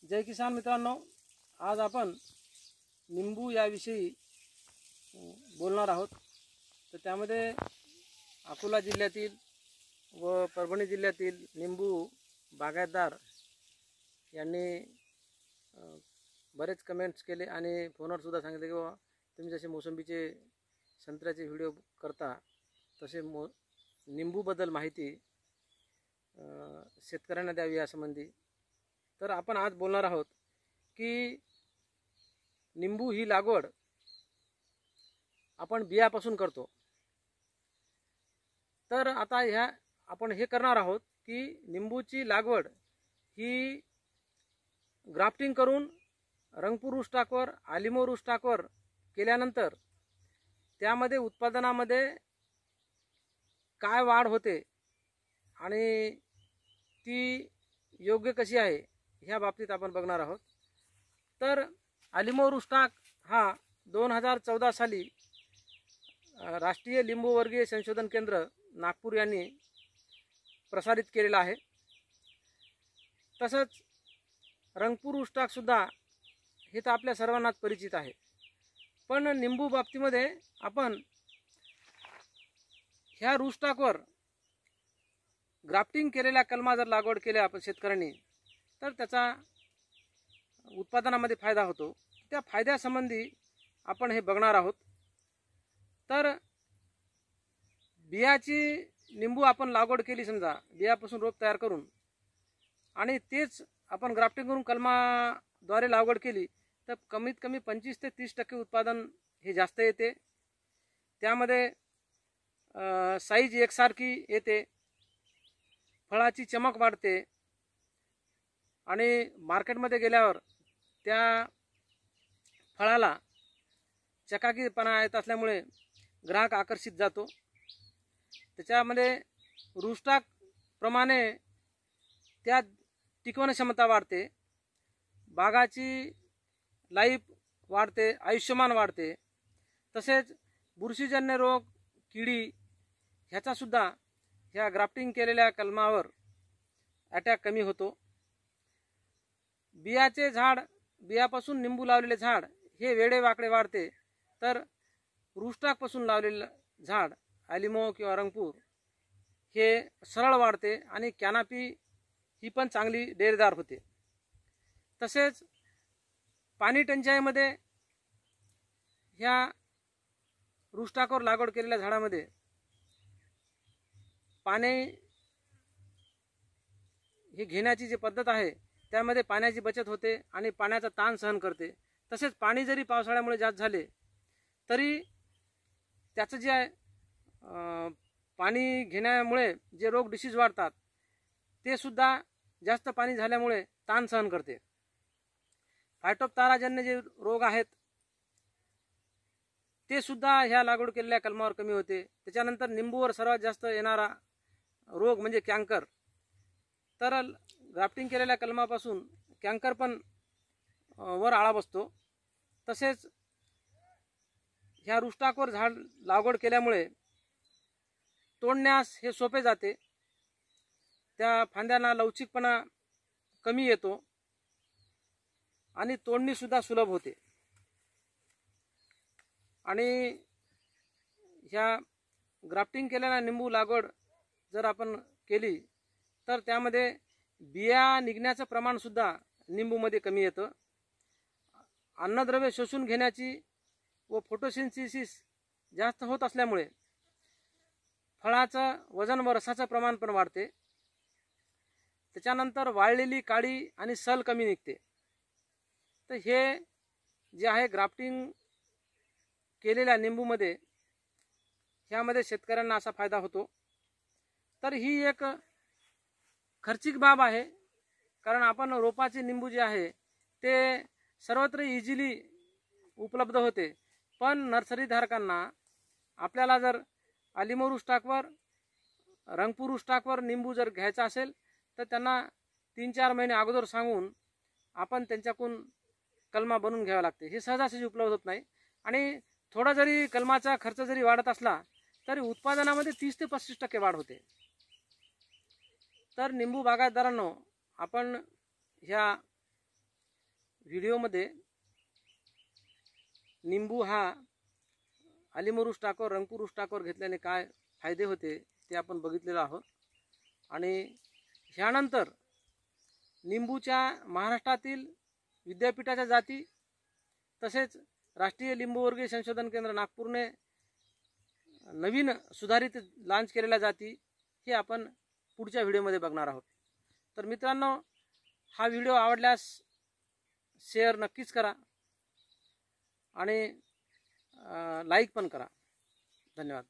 जय किसान मित्रांनो, आज आपण निंबू याविषयी बोलणार आहोत। तर त्यामध्ये अकोला जिल्ह्यातील व परभणी जिल्ह्यातील निंबू बागायतदार यांनी बरेच कमेंट्स केले आणि फोनवर सुद्धा सांगितले की बाबा तुम्ही जसे मोसंबीचे संत्र्याचे व्हिडिओ करता तसे निंबूबद्दल माहिती शेतकऱ्यांना द्यावी यासंबंधी। तर आपण आज बोलणार आहोत की निंबू ही लागवड आपण बियापासून करतो। तर आता आपण हे करणार आहोत की निंबूची लागवड ही ग्राफ्टिंग करून रंगपूर स्टॉकवर आलिमोर स्टॉकवर केल्यानंतर त्यामध्ये उत्पादनामध्ये काय वाढ होते आणि ती योग्य कशी आहे ह्या बाबतीत आपण बघणार आहोत। तर आलिमोर स्टॉक हा 2014 साली राष्ट्रीय लिंबूवर्गीय संशोधन केंद्र नागपूर यांनी प्रसारित केलेला आहे। तसंच रंगपूर स्टॉक सुद्धा हे तर आपल्या सर्वांनाच परिचित आहे, पण निंबू बाबतीमध्ये आपण ह्या रूस्टॉकवर ग्राफ्टिंग केलेल्या कलमा जर लागवड केल्या आपण शेतकऱ्यांनी तर त्याचा उत्पादनामध्ये फायदा होतो। त्या फायद्यासंबंधी आपण हे बघणार आहोत। तर बियाची निंबू आपण लागवड केली, समजा बियापासून रोप तयार करून, आणि तेच आपण ग्राफ्टिंग करून कलमाद्वारे लागवड केली तर कमीत कमी 25 ते 30% उत्पादन हे जास्त येते। त्यामध्ये साईज एकसारखी येते, फळाची चमक वाढते आणि मार्केटमध्ये गेल्यावर त्या फळाला चकाकीपणा येत असल्यामुळे ग्राहक आकर्षित जातो। त्याच्यामध्ये रूस्टॉक प्रमाणे त्या टिकवण क्षमता वाढते, बागाची लाईफ वाढते, आयुष्यमान वाढते। तसेच बुरशीजन्य रोग, किडी ह्याचा सुद्धा ह्या ग्राफ्टिंग केलेल्या कलमावर अटॅक कमी होतो। बियाचे झाड, बियापासून निंबू लावलेले झाड हे वेडे वाकडे वाढते, तर रूस्टॉकपासून लावलेलं झाड आलिमो किंवा रंगपूर हे सरळ वाढते आणि कॅनॉपी ही पण चांगली डेरेदार होते। तसेच पाणी टंचाईमध्ये ह्या रूस्टॉकवर लागवड केलेल्या झाडामध्ये पाणी ही घेण्याची जी पद्धत आहे त्यामध्ये पाण्याची बचत होते आणि पाण्याचा ताण सहन करते। तसेच पाणी जरी पावसाळ्यामुळे जास्त झाले तरी त्याचं जे पाणी घेण्यामुळे जे रोग डिसीज वाढतात ते सुद्धा जास्त पाणी झाल्यामुळे ताण सहन करते। फायटोप्थराजन्य जे रोग आहेत ते सुद्धा ह्या लागवड केलेल्या कलमावर कमी होते। त्याच्यानंतर निंबूवर सर्वात जास्त येणारा रोग म्हणजे कॅन्कर, तर ग्राफ्टिंग केलेल्या कलमापासून कॅन्कर पण वर आळा बसतो। तसेच ह्या रूस्टॉकवर झाड लागवड केल्यामुळे तोडण्यास हे सोपे जाते, त्या फांद्यांना लवचिकपणा कमी येतो आणि तोडणी सुद्धा सुलभ होते। आणि ह्या ग्राफ्टिंग केलेल्या निंबू लागवड जर आपण केली तर त्यामध्ये बिया निघण्याचं प्रमाण सुद्धा निंबूमध्ये कमी येतं। अन्नद्रव्य शोषून घेण्याची व फोटोसिंथेसिस जास्त होत असल्यामुळे फळाचं वजन व रसाचं प्रमाण पण वाढते। त्याच्यानंतर वाळलेली काळी आणि सल कमी निघते। तर हे जे आहे ग्राफ्टिंग केलेल्या निंबूमध्ये, ह्यामध्ये शेतकऱ्यांना असा फायदा होतो। तर ही एक खर्चिक बाब आहे, कारण आपण रोपाचे निंबू जे आहे ते सर्वत्र इझिली उपलब्ध होते, पण नर्सरी धारकांना आपल्याला जर आलिमोर स्टॉकवर, रंगपूर स्टॉकवर निंबू जर घ्यायचा असेल तर त्यांना 3-4 महिने अगोदर सांगून आपण त्यांच्याकडून कलमा बनवून घ्यावा लागते। हे सहजासहजी उपलब्ध होत नाही आणि थोडा जरी कलमाचा खर्च जरी वाढत असला तरी उत्पादनामध्ये 30 ते 35% वाढ होते। तर निंबू बागायतदारांनो, आपण ह्या व्हिडिओमध्ये निंबू हा अलिमोरू स्टाकवर रंगपूर स्टाकवर घेतल्याने काय फायदे होते ते आपण बघितलेलं आहोत। आणि ह्यानंतर निंबूच्या महाराष्ट्रातील विद्यापीठाच्या जाती तसेच राष्ट्रीय लिंबूवर्गीय संशोधन केंद्र नागपूरने नवीन सुधारित लॉन्च केलेल्या जाती हे आपण पुढच्या व्हिडिओमध्ये बघणार आहोत। तर मित्रांनो, हा व्हिडिओ आवडल्यास शेअर नक्कीच करा आणि लाईक पण करा। धन्यवाद।